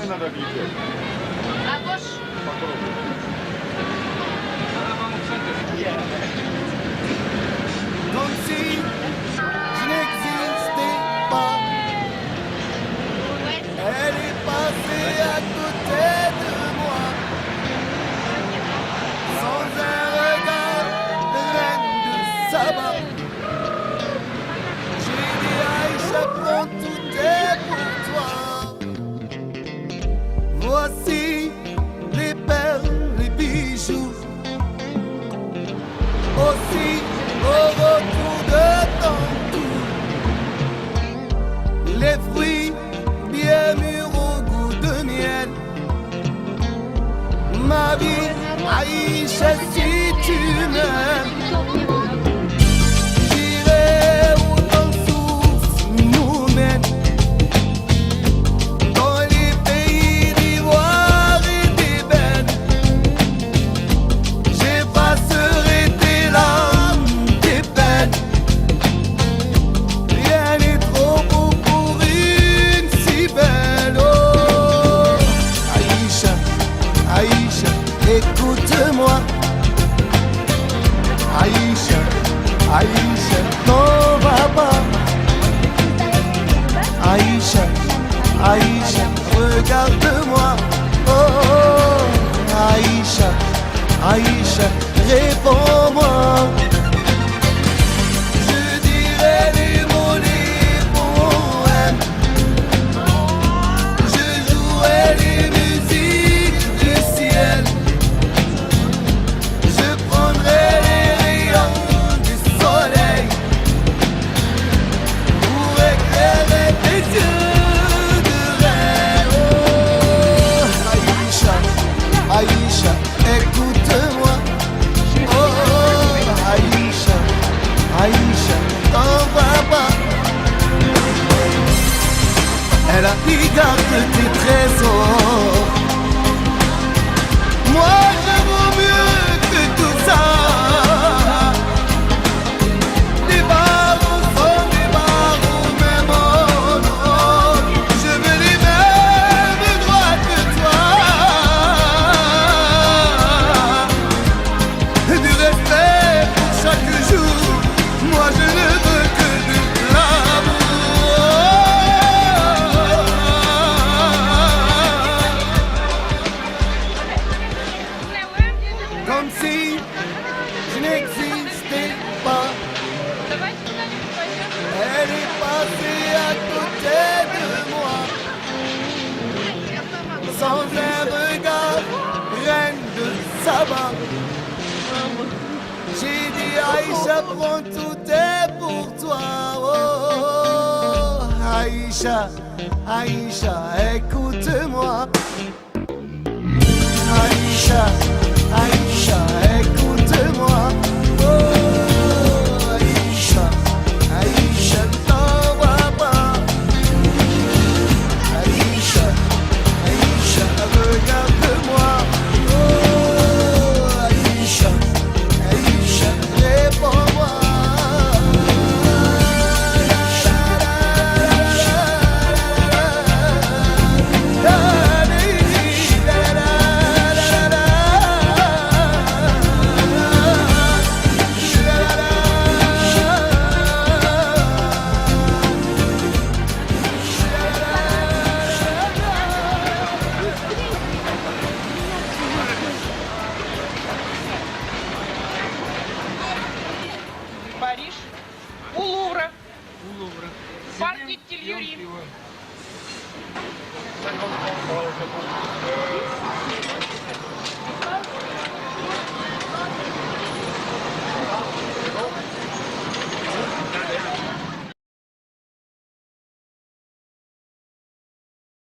стороны надо глядеть. À gauche. Comme si je n'existais pas. Elle est passée à côté de moi. Sans un regard, reine de Saba. J'ai dit Aïcha, prends tout est pour toi. Voici les perles, les bijoux. Aussi au retour de ton cou, les fruits bien mûrs au goût de miel. Ma vie, Aïcha, si tu m'aimes, j'irai où ton souffle nous mène. Dans les pays d'ivoire et d'ébène, j'effacerai tes larmes, tes peines. Rien n'est trop beau pour une si belle. Oh, Aïcha, Aïcha, écoute-moi. Aïcha, Aïcha, t'en vas pas. Aïcha, Aïcha, regarde-moi. Oh, Aïcha, Aïcha, réponds-moi. Je dirai les mots, les poèmes. Je jouerai les musiques du ciel. Je prendrai les rayons du soleil pour éclairer tes yeux de rêve. Oh, Aïcha, Aïcha, écoute-moi. Oh, Aïcha, Aïcha, t'en vas pas. Elle a gardé tes trésors. Moi, je vaux mieux que tout ça. Des barreaux sont des barreaux, même en or. Je veux les mêmes droits que toi. Du respect pour chaque jour. Moi, je ne veux que de l'amour. Comme si je n'existais pas. Elle est passée à côté de moi. Sans un regard, reine de Saba. J'ai dit Aïcha, prends tout est pour toi. Oh, Aïcha, Aïcha, écoute-moi. Aïcha, Aïcha, écoute-moi. Oh, Aïcha, Aïcha, t'en vas pas. Aïcha, Aïcha, regarde-moi. Oh, Aïcha, Aïcha, réponds-moi. Париж. У Лувра. Парк Тильюри.